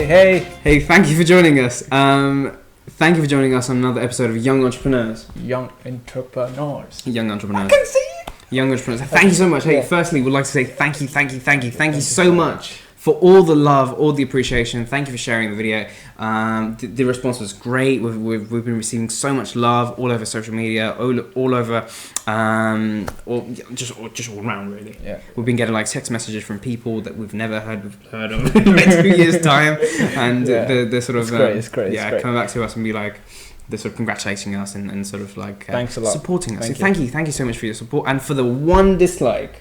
Hey, thank you for joining us. Thank you for joining us on another episode of Young Entrepreneurs. Young Entrepreneurs. Young Entrepreneurs. I can see it. Young Entrepreneurs. Thank you so much. Hey, firstly, we'd like to say thank you so much for all the love, all the appreciation. Thank you for sharing the video. The response was great. We've been receiving so much love all over social media, all over, just all around really. Yeah. We've been getting like text messages from people that we've never heard of in like 2 years' time, and the sort of it's great. coming back to us and be like, they're sort of congratulating us and sort of like thanks a lot, supporting us. Thank you so much for your support and for the one dislike.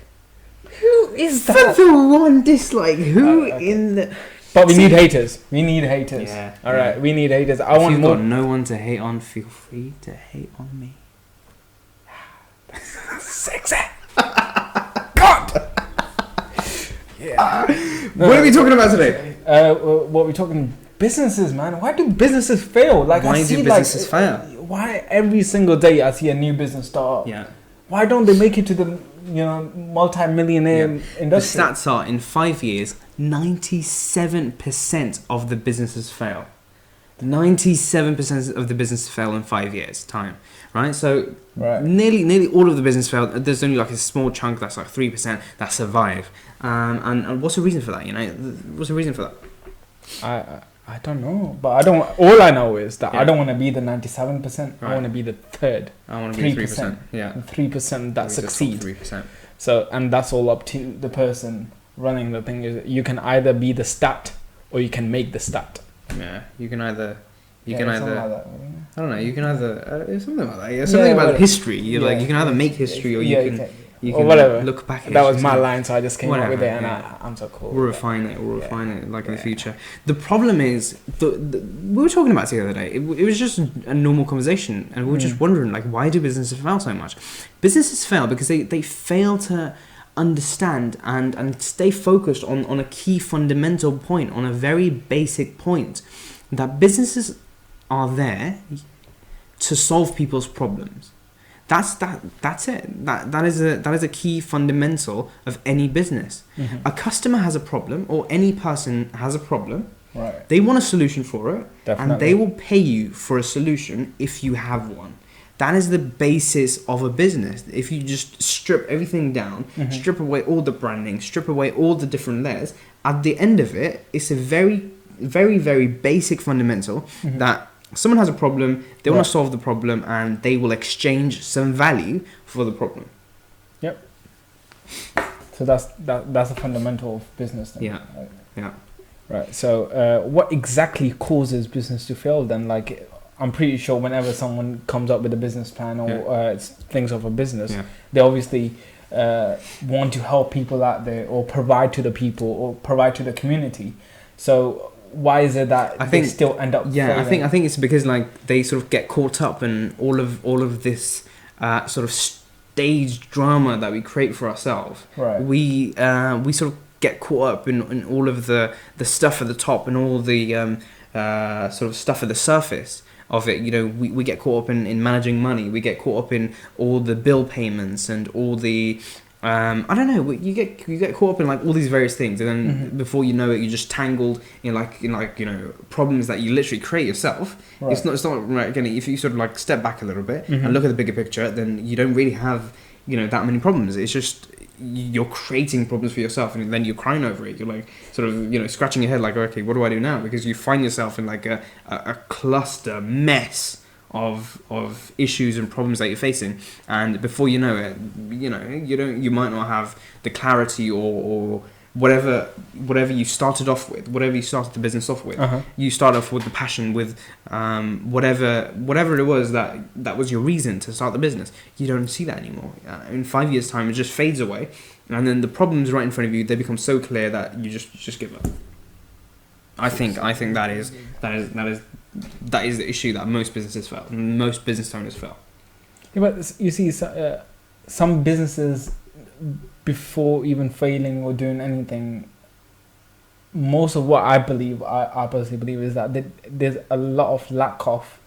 Who is that? For the one dislike, who in the... But we need haters. Yeah. All right, we need haters. If you've got no one to hate on, feel free to hate on me. Sexy. God. Yeah. What are we talking about today? What we're talking businesses, man. Why do businesses fail? Like Why do businesses fail? Why every single day I see a new business start? Yeah. Why don't they make it to the multi-millionaire industry? The stats are in 5 years, 97% of the businesses fail. 97% of the businesses fail in 5 years' time, right? So nearly all of the business fail. There's only like a small chunk that's like 3% that survive. And what's the reason for that? What's the reason for that? I don't know, but I don't. All I know is that I don't want to be the 97%. Right. I want to be the third. I want to be 3%. Yeah, 3% that succeed. 3%. So, and that's all up to the person running the thing. Is you can either be the stat or you can make the stat. Yeah, you can either. Like that, I don't know. You can either something like that. Yeah, something about history. You can either make history or you can whatever. Look back at that was my line, so I just came up with it, and I'm so cool. We'll refine it. In the future. The problem is, we were talking about it the other day. It was just a normal conversation, and we were just wondering, like, why do businesses fail so much? Businesses fail because they fail to understand and stay focused on a key fundamental point, on a very basic point, that businesses are there to solve people's problems. That's it. That is a key fundamental of any business. A customer has a problem, or any person has a problem. Right. They want a solution for it, Definitely. and they will pay you for a solution if you have one. That is the basis of a business. If you just strip everything down, strip away all the branding, strip away all the different layers, at the end of it, it's a very, very, very basic fundamental that someone has a problem, they want to solve the problem, and they will exchange some value for the problem. Yep. So that's a fundamental of business then. Yeah. Right? Yeah. Right. So what exactly causes business to fail then? Like, I'm pretty sure whenever someone comes up with a business plan or thinks of a business, they obviously want to help people out there, or provide to the people, or provide to the community. So why is it that they still end up failing? I think it's because like they sort of get caught up in all of this sort of staged drama that we create for ourselves. Right. We sort of get caught up in all of the stuff at the top and all the sort of stuff at the surface of it. We get caught up in managing money. We get caught up in all the bill payments and all the I don't know. You get caught up in like all these various things, and then before you know it, you're just tangled in problems that you literally create yourself. Right. It's not right. Again, if you sort of like step back a little bit and look at the bigger picture, then you don't really have that many problems. It's just you're creating problems for yourself, and then you're crying over it. You're like sort of scratching your head like, okay, what do I do now? Because you find yourself in like a cluster mess of issues and problems that you're facing, and before you know it, you might not have the clarity or whatever you started off with, whatever you started the business off with. You start off with the passion, with whatever it was that was your reason to start the business. You don't see that anymore. In 5 years' time, it just fades away, and then the problems right in front of you, they become so clear that you just give up. I think that is the issue that most businesses fail. Most business owners fail. Yeah, but you see, some businesses, before even failing or doing anything, most of what I personally believe is that there's a lot of lack of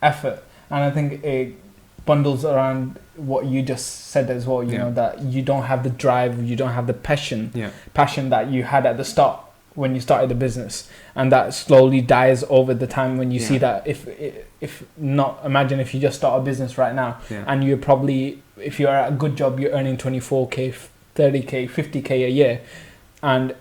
effort, and I think it bundles around what you just said as well. You know, that you don't have the drive, you don't have the passion that you had at the start. when you started the business, and that slowly dies over the time when you see that if not, imagine if you just start a business right now and you're probably, if you're at a good job, you're earning 24k, 30k, 50k a year, and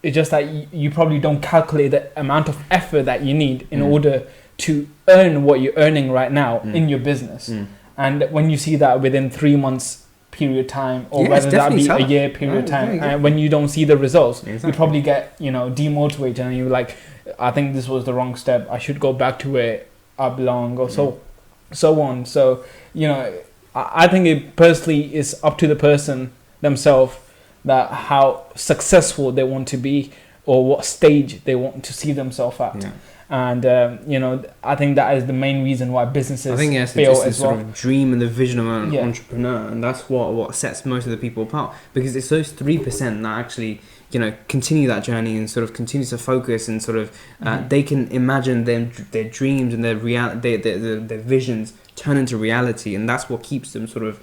it's just that you probably don't calculate the amount of effort that you need in order to earn what you're earning right now in your business. And when you see that within 3 months period time, or whether that be a year period time, and when you don't see the results, you probably get, you know, demotivated, and you're like, I think this was the wrong step, I should go back to where I belong, or so on. So, you know, I think it personally is up to the person themselves that how successful they want to be, or what stage they want to see themselves at. And you know, I think that is the main reason why businesses fail it's as well. Sort of dream and the vision of an entrepreneur, and that's what sets most of the people apart, because it's those 3% that actually, you know, continue that journey and sort of continue to focus, and sort of they can imagine their dreams and their visions turn into reality, and that's what keeps them sort of.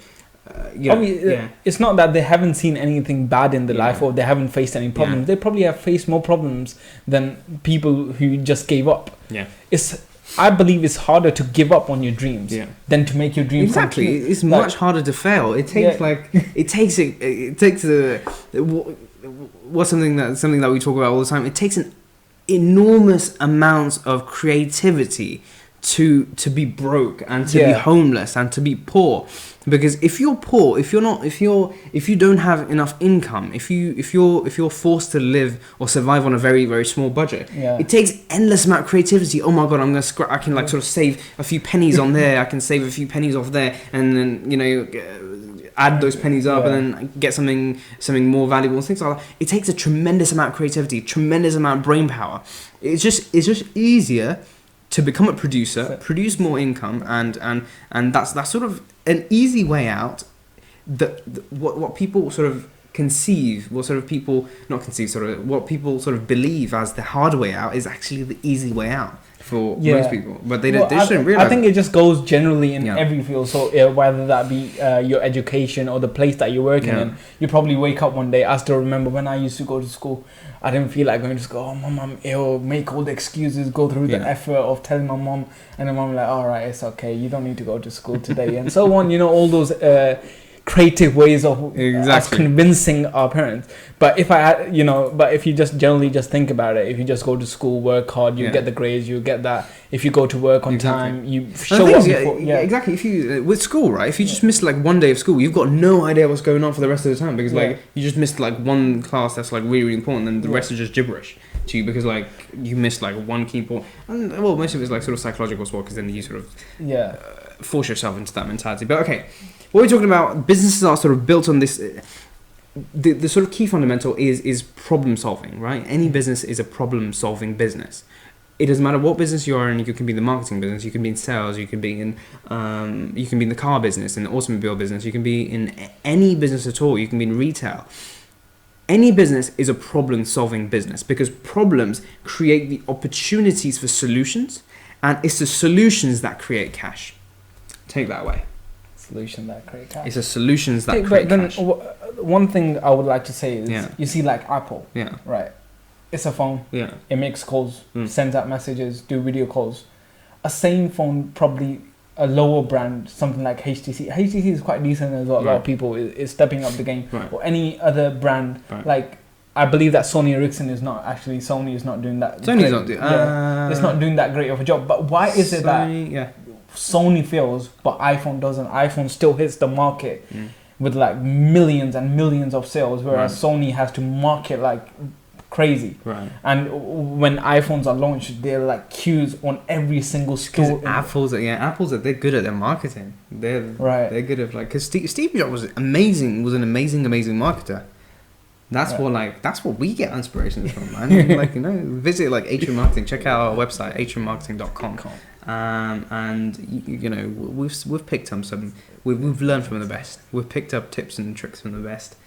It's not that they haven't seen anything bad in their life, or they haven't faced any problems. They probably have faced more problems than people who just gave up. I believe it's harder to give up on your dreams than to make your dreams come true. It's much harder to fail. It takes something that we talk about all the time. It takes an enormous amount of creativity to be broke and to be homeless and to be poor. Because if you're poor, if you don't have enough income, if you're forced to live or survive on a very, very small budget, it takes endless amount of creativity. Oh my god, I can like sort of save a few pennies on there, I can save a few pennies off there, and then, you know, add those pennies up and then get something more valuable and things like that. It takes a tremendous amount of creativity, tremendous amount of brain power. It's just easier to become a producer, produce more income, and that's sort of an easy way out. What people sort of conceive, what people sort of believe as the hard way out is actually the easy way out for most people, but they shouldn't realize. I think it just goes generally in every field. So whether that be your education or the place that you're working in, you probably wake up one day. I still remember when I used to go to school, I didn't feel like going to school. Oh, mom, I'm ill. Make all the excuses, go through the effort of telling my mom, and then mom like, all right, it's okay, you don't need to go to school today, and so on. You know, all those creative ways of us convincing our parents. But if you just generally just think about it, if you just go to school, work hard, you get the grades, you get that. If you go to work on time, you show up before. Exactly. If you with school, right? If you just missed like one day of school, you've got no idea what's going on for the rest of the time, because like you just missed like one class that's like really, really important, and the rest is just gibberish to you, because like you missed like one key point. And well, most of it's like sort of psychological as well, because then you sort of force yourself into that mentality. But okay, what we're talking about, businesses are sort of built on this. The sort of key fundamental is problem solving, right? Any business is a problem solving business. It doesn't matter what business you are in. You can be in the marketing business, you can be in sales, you can be in the car business, in the automobile business, you can be in any business at all, you can be in retail. Any business is a problem solving business, because problems create the opportunities for solutions, and it's the solutions that create cash. Take that away. Solution that create cash. It's the solutions that create cash. One thing I would like to say is, you see like Apple, right? It's a phone. It makes calls, sends out messages, do video calls. A same phone, probably a lower brand, something like HTC. HTC is quite decent as well. A lot of people is stepping up the game. Or any other brand, like I believe that Sony Ericsson is not doing that. Sony's not doing. It's not doing that great of a job. But why is it that Sony fails but iPhone doesn't? iPhone still hits the market with like millions and millions of sales, whereas Sony has to market like crazy. And when iPhones are launched, they're like queues on every single store. Apple's they're good at their marketing. They're good at like, because Steve Jobs was an amazing marketer. That's what we get inspirations from, man. Like, you know, visit like Atrium Marketing, check out our website atriummarketing.com. And you know, we've picked up we've learned from the best. We've picked up tips and tricks from the best.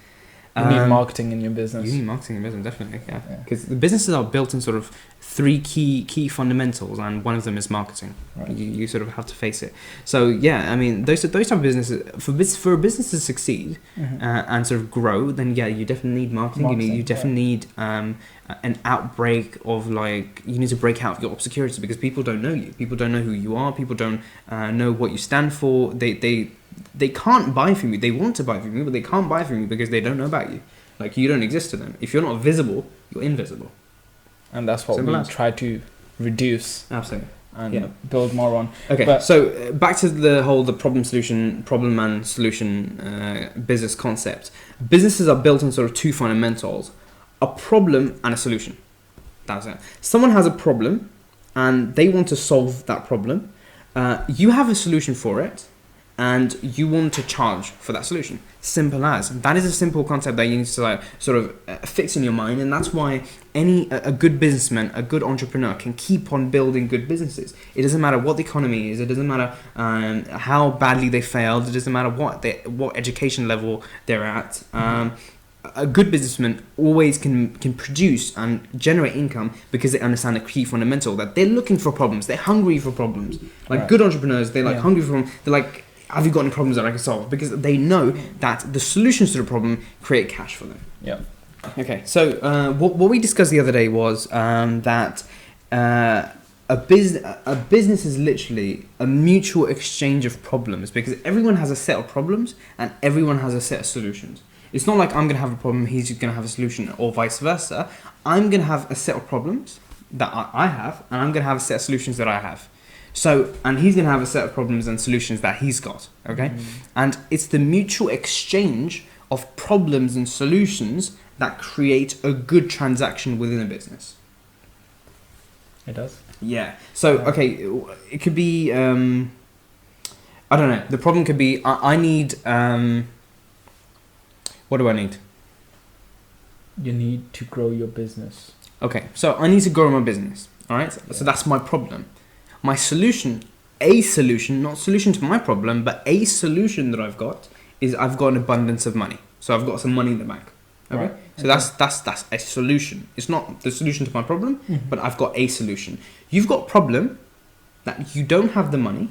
You need marketing in your business. You need marketing in your business, definitely, yeah. Because the businesses are built in sort of three key fundamentals, and one of them is marketing. Right. You sort of have to face it. So yeah, I mean, those type of businesses, for a business to succeed and sort of grow, then yeah, you definitely need marketing. You definitely need an outbreak of, like, you need to break out of your obscurity, because people don't know you. People don't know who you are. People don't know what you stand for. They can't buy from you. They want to buy from you, but they can't buy from you because they don't know about you. Like, you don't exist to them. If you're not visible, you're invisible. And that's what we try to reduce. Absolutely. And build more on. Okay, so back to the problem and solution business concept. Businesses are built on sort of two fundamentals: a problem and a solution. That's it. Someone has a problem and they want to solve that problem. You have a solution for it, and you want to charge for that solution. Simple as. That is a simple concept that you need to, like, sort of fix in your mind, and that's why a good businessman, a good entrepreneur can keep on building good businesses. It doesn't matter what the economy is. It doesn't matter how badly they failed. It doesn't matter what education level they're at. A good businessman always can produce and generate income because they understand a key fundamental, that they're looking for problems. They're hungry for problems. Like good entrepreneurs, they're like hungry for problems. They're like, have you got any problems that I can solve? Because they know that the solutions to the problem create cash for them. Yeah. Okay, so what we discussed the other day was that a business is literally a mutual exchange of problems, because everyone has a set of problems and everyone has a set of solutions. It's not like I'm going to have a problem, he's going to have a solution, or vice versa. I'm going to have a set of problems that I have, and I'm going to have a set of solutions that I have. So, and he's going to have a set of problems and solutions that he's got, okay? And it's the mutual exchange of problems and solutions that create a good transaction within a business. It does? Yeah. So, okay, it could be, I don't know, the problem could be, I need, what do I need? You need to grow your business. Okay, so I need to grow my business, all right? Yeah. So that's my problem. My solution, not solution to my problem, but a solution that I've got is I've got an abundance of money. So I've got some money in the bank. Okay? Right. So that's a solution. It's not the solution to my problem, but I've got a solution. You've got a problem that you don't have the money.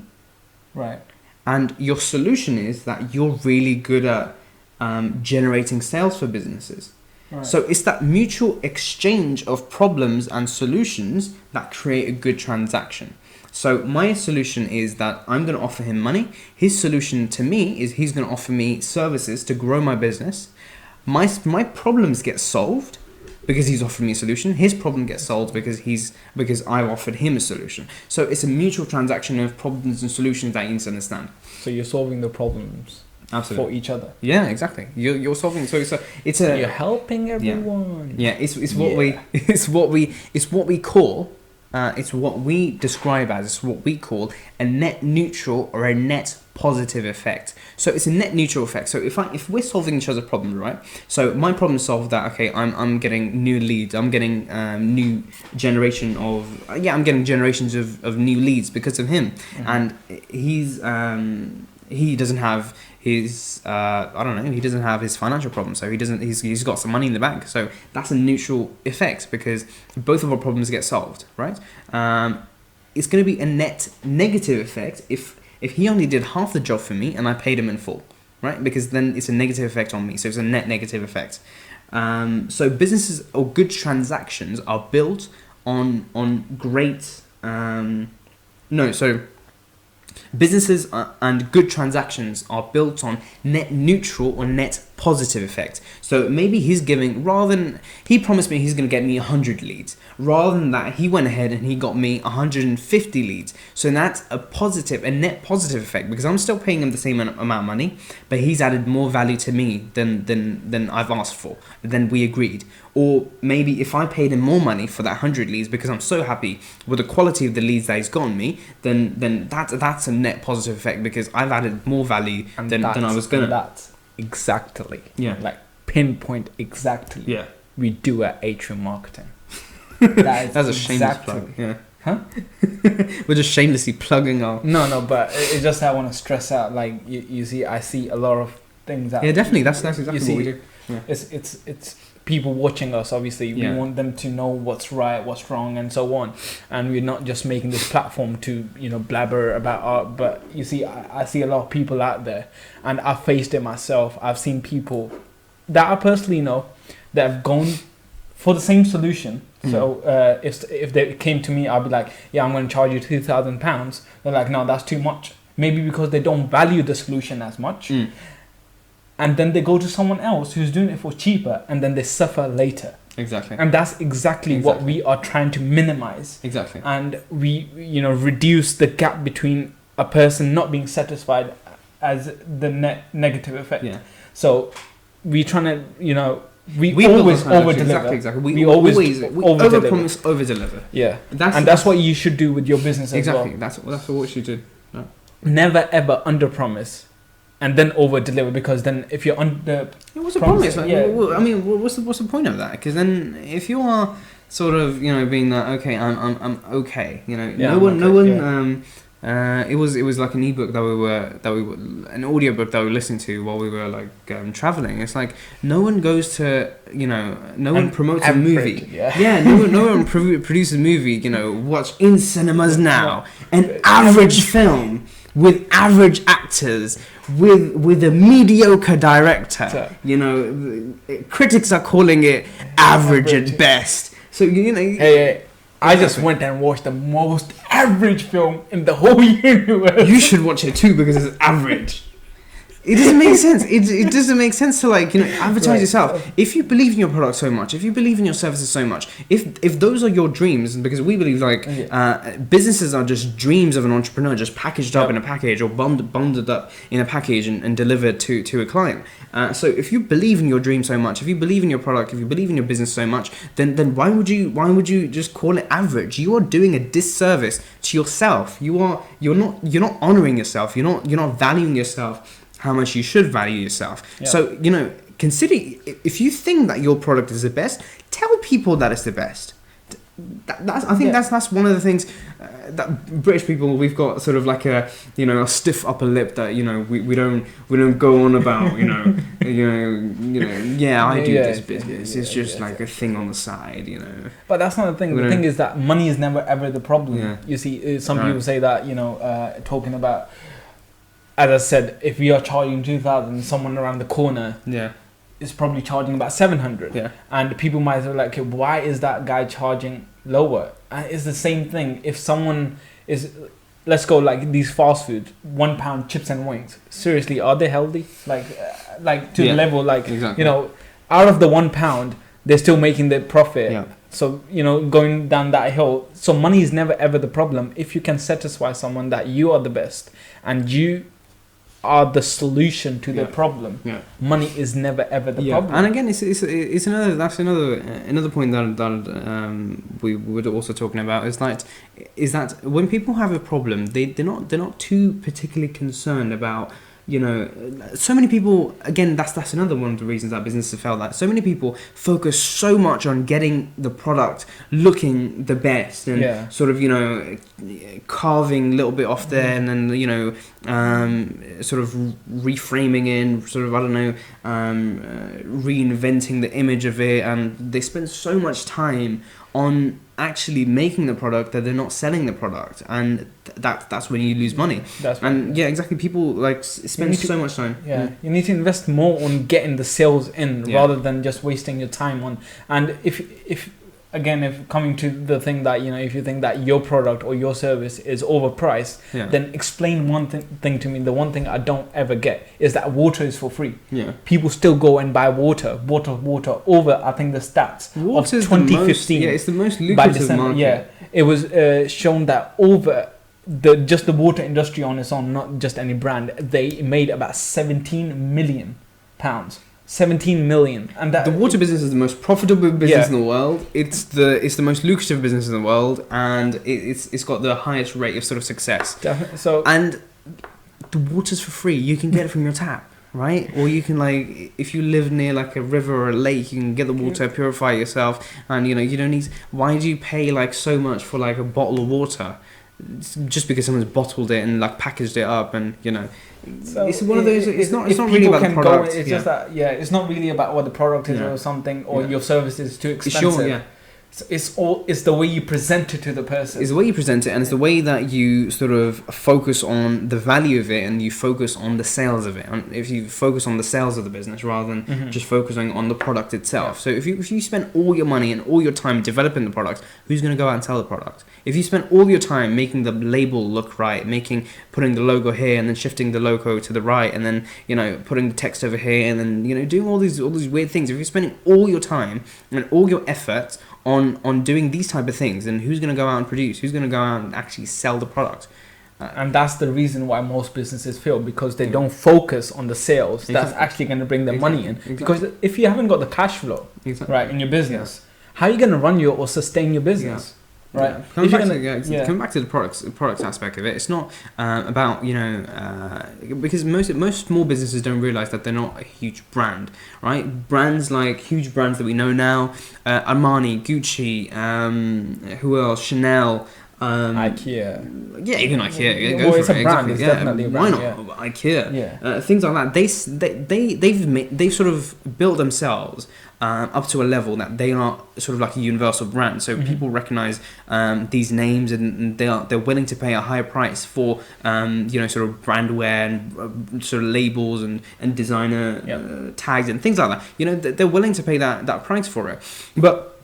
Right. And your solution is that you're really good at generating sales for businesses. Right. So it's that mutual exchange of problems and solutions that create a good transaction. So my solution is that I'm going to offer him money. His solution to me is he's going to offer me services to grow my business. My problems get solved because he's offered me a solution. His problem gets solved because I've offered him a solution. So it's a mutual transaction of problems and solutions that you need to understand. So you're solving the problems. Absolutely. For each other. Yeah, exactly. You're solving. So you're helping everyone. Yeah, it's what we call. It's what we describe as, it's what we call a net neutral or a net positive effect. So it's a net neutral effect. So if we're solving each other's problems, right? So my problem is solved that, okay, I'm getting new leads, I'm getting new generation of I'm getting generations of new leads because of him, and he doesn't have his he doesn't have his financial problem, so he's got some money in the bank. So that's a neutral effect because both of our problems get solved, right? It's going to be a net negative effect if he only did half the job for me and I paid him in full, right? Because then it's a negative effect on me, so it's a net negative effect. So businesses or good transactions are built on great businesses and good transactions are built on net neutral or net positive effect. So maybe he promised me he's going to get me 100 leads. Rather than that, he went ahead and he got me 150 leads. So that's a net positive effect because I'm still paying him the same amount of money, but he's added more value to me than I've asked for, than we agreed. Or maybe if I paid him more money for that 100 leads because I'm so happy with the quality of the leads that he's gotten me, then that's a net positive effect because I've added more value than I was going to. That's exactly. Yeah. Like pinpoint exactly. Yeah. We do at Atrium Marketing. That's a shameless plug. Yeah. Huh? We're just shamelessly plugging our... No, but it's just I want to stress out, like, you see, I see a lot of things that. Yeah, definitely. That's exactly see, what we do. Yeah. It's people watching us. Obviously, we want them to know what's right, what's wrong, and so on. And we're not just making this platform to blabber about art. But you see, I see a lot of people out there, and I've faced it myself. I've seen people that I personally know that have gone for the same solution. So if they came to me, I'd be like, yeah, I'm going to charge you £2,000. They're like, no, that's too much. Maybe because they don't value the solution as much. And then they go to someone else who's doing it for cheaper, and then they suffer later. Exactly. And that's exactly what we are trying to minimize. Exactly. And we, reduce the gap between a person not being satisfied as the negative effect. Yeah. So we're trying to, we always over-deliver. Exactly. We always over-promise, over-deliver. Yeah. That's what you should do with your business as well. Exactly. That's what you should do. Yeah. Never ever under-promise and then over-deliver, because then if you're under... What's the promise? Like, I mean, what's the point of that? Because then if you are sort of, being that, okay, I'm okay, no one... It was like an ebook that we were an audiobook that we listened to while we were like traveling. It's like no one goes to no one promotes a movie. No one produces a movie. Watch in cinemas now an average film with average actors with a mediocre director. Critics are calling it average at best. So Hey. I just went and watched the most average film in the whole universe. You should watch it too, because it's average. It doesn't make sense. It doesn't make sense to advertise yourself. If you believe in your product so much, if you believe in your services so much, if those are your dreams, because we believe businesses are just dreams of an entrepreneur, just packaged up in a package or bundled up in a package and delivered to a client. So if you believe in your dream so much, if you believe in your product, if you believe in your business so much, then why would you just call it average? You are doing a disservice to yourself. You're not honoring yourself. You're not valuing yourself how much you should value yourself. Yeah. So, consider, if you think that your product is the best, tell people that it's the best. I think that's one of the things that British people, we've got sort of like a stiff upper lip that we don't go on about I do this business. It's just like a thing on the side, But that's not the thing. The thing is that money is never ever the problem. Yeah. You see, some people say that talking about. As I said, if we are charging 2,000, someone around the corner is probably charging about 700. Yeah. And people might say like, okay, why is that guy charging lower? And it's the same thing. If someone is, let's go like these fast food, £1 chips and wings. Seriously, are they healthy? Like to the level exactly. Out of the £1, they're still making the profit. Yeah. So, going down that hill. So money is never ever the problem. If you can satisfy someone that you are the best and you are the solution to the problem. Yeah. Money is never ever the problem. And again, it's another point that we were also talking about is that when people have a problem, they're not too particularly concerned about. So many people, again, that's another one of the reasons that businesses fail. That so many people focus so much on getting the product looking the best and sort of, carving a little bit off there and then, sort of reframing in, sort of, I don't know, reinventing the image of it. And they spend so much time on actually making the product that they're not selling the product, and that's when you lose money. Exactly. People spend so much time. You need to invest more on getting the sales in rather than just wasting your time on. And if coming to the thing that if you think that your product or your service is overpriced, then explain one thing to me. The one thing I don't ever get is that water is for free. People still go and buy water over, I think the stats water of 2015. It's the most lucrative market. It was shown that over just the water industry on its own, not just any brand, they made about £17 million. 17 million, and that the water business is the most profitable business in the world. It's the most lucrative business in the world, and it's got the highest rate of sort of success. Definitely. So, and the water's for free. You can get it from your tap, right? Or you can if you live near like a river or a lake, you can get the water, purify yourself, and you don't need. Why do you pay so much for a bottle of water? Just because someone's bottled it and packaged it up, and So it's one of those. It's not if really people about the can product. It's just that it's not really about what the product is or something, or your service is too expensive. Sure, yeah. It's the way you present it to the person. It's the way you present it, and it's the way that you sort of focus on the value of it, and you focus on the sales of it. And if you focus on the sales of the business rather than just focusing on the product itself. So if you spend all your money and all your time developing the product, who's going to go out and sell the product? If you spend all your time making the label look right, putting the logo here and then shifting the logo to the right, and then putting the text over here, and then doing all these weird things. If you're spending all your time and all your effort on doing these type of things, then who's going to go out and produce? Who's going to go out and actually sell the product? And that's the reason why most businesses fail, because they don't focus on the sales that's actually going to bring the money in. Because if you haven't got the cash flow right in your business, how are you going to run or sustain your business? Right. Coming back to the products aspect of it, it's not about because most small businesses don't realize that they're not a huge brand, right? Brands like huge brands that we know now, Armani, Gucci, who else? Chanel. IKEA. Yeah, even IKEA. Well, it's a brand. It's definitely a brand. Why not? IKEA. Things like that. They've sort of built themselves up to a level that they are sort of like a universal brand. So people recognize these names, and they're willing to pay a higher price for sort of brand wear and sort of labels and designer tags and things like that. They're willing to pay that price for it, but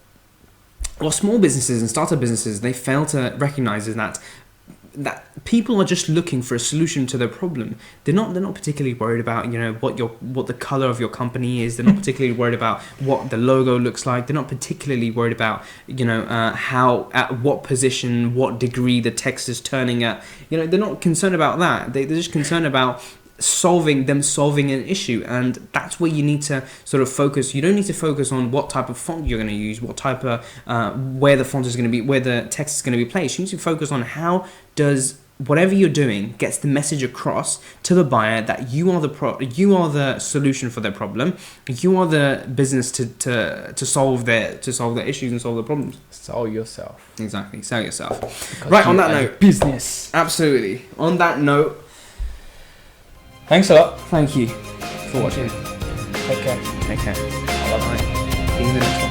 what small businesses and startup businesses they fail to recognize is that people are just looking for a solution to their problem. They're not particularly worried about what the color of your company is. They're not particularly worried about what the logo looks like. They're not particularly worried about how, at what position, what degree the text is turning at. They're not concerned about that. They're just concerned about solving an issue, and that's where you need to sort of focus. You don't need to focus on what type of font you're going to use, what type of where the font is going to be, where the text is going to be placed. You need to focus on how does whatever you're doing gets the message across to the buyer that you are the solution for their problem. You are the business to solve their issues and solve their problems. Sell yourself. Exactly, sell yourself. Because right, on that note, business. Absolutely. On that note, thanks a lot. Thank you for watching. Take care. Take care. Bye. See you in the next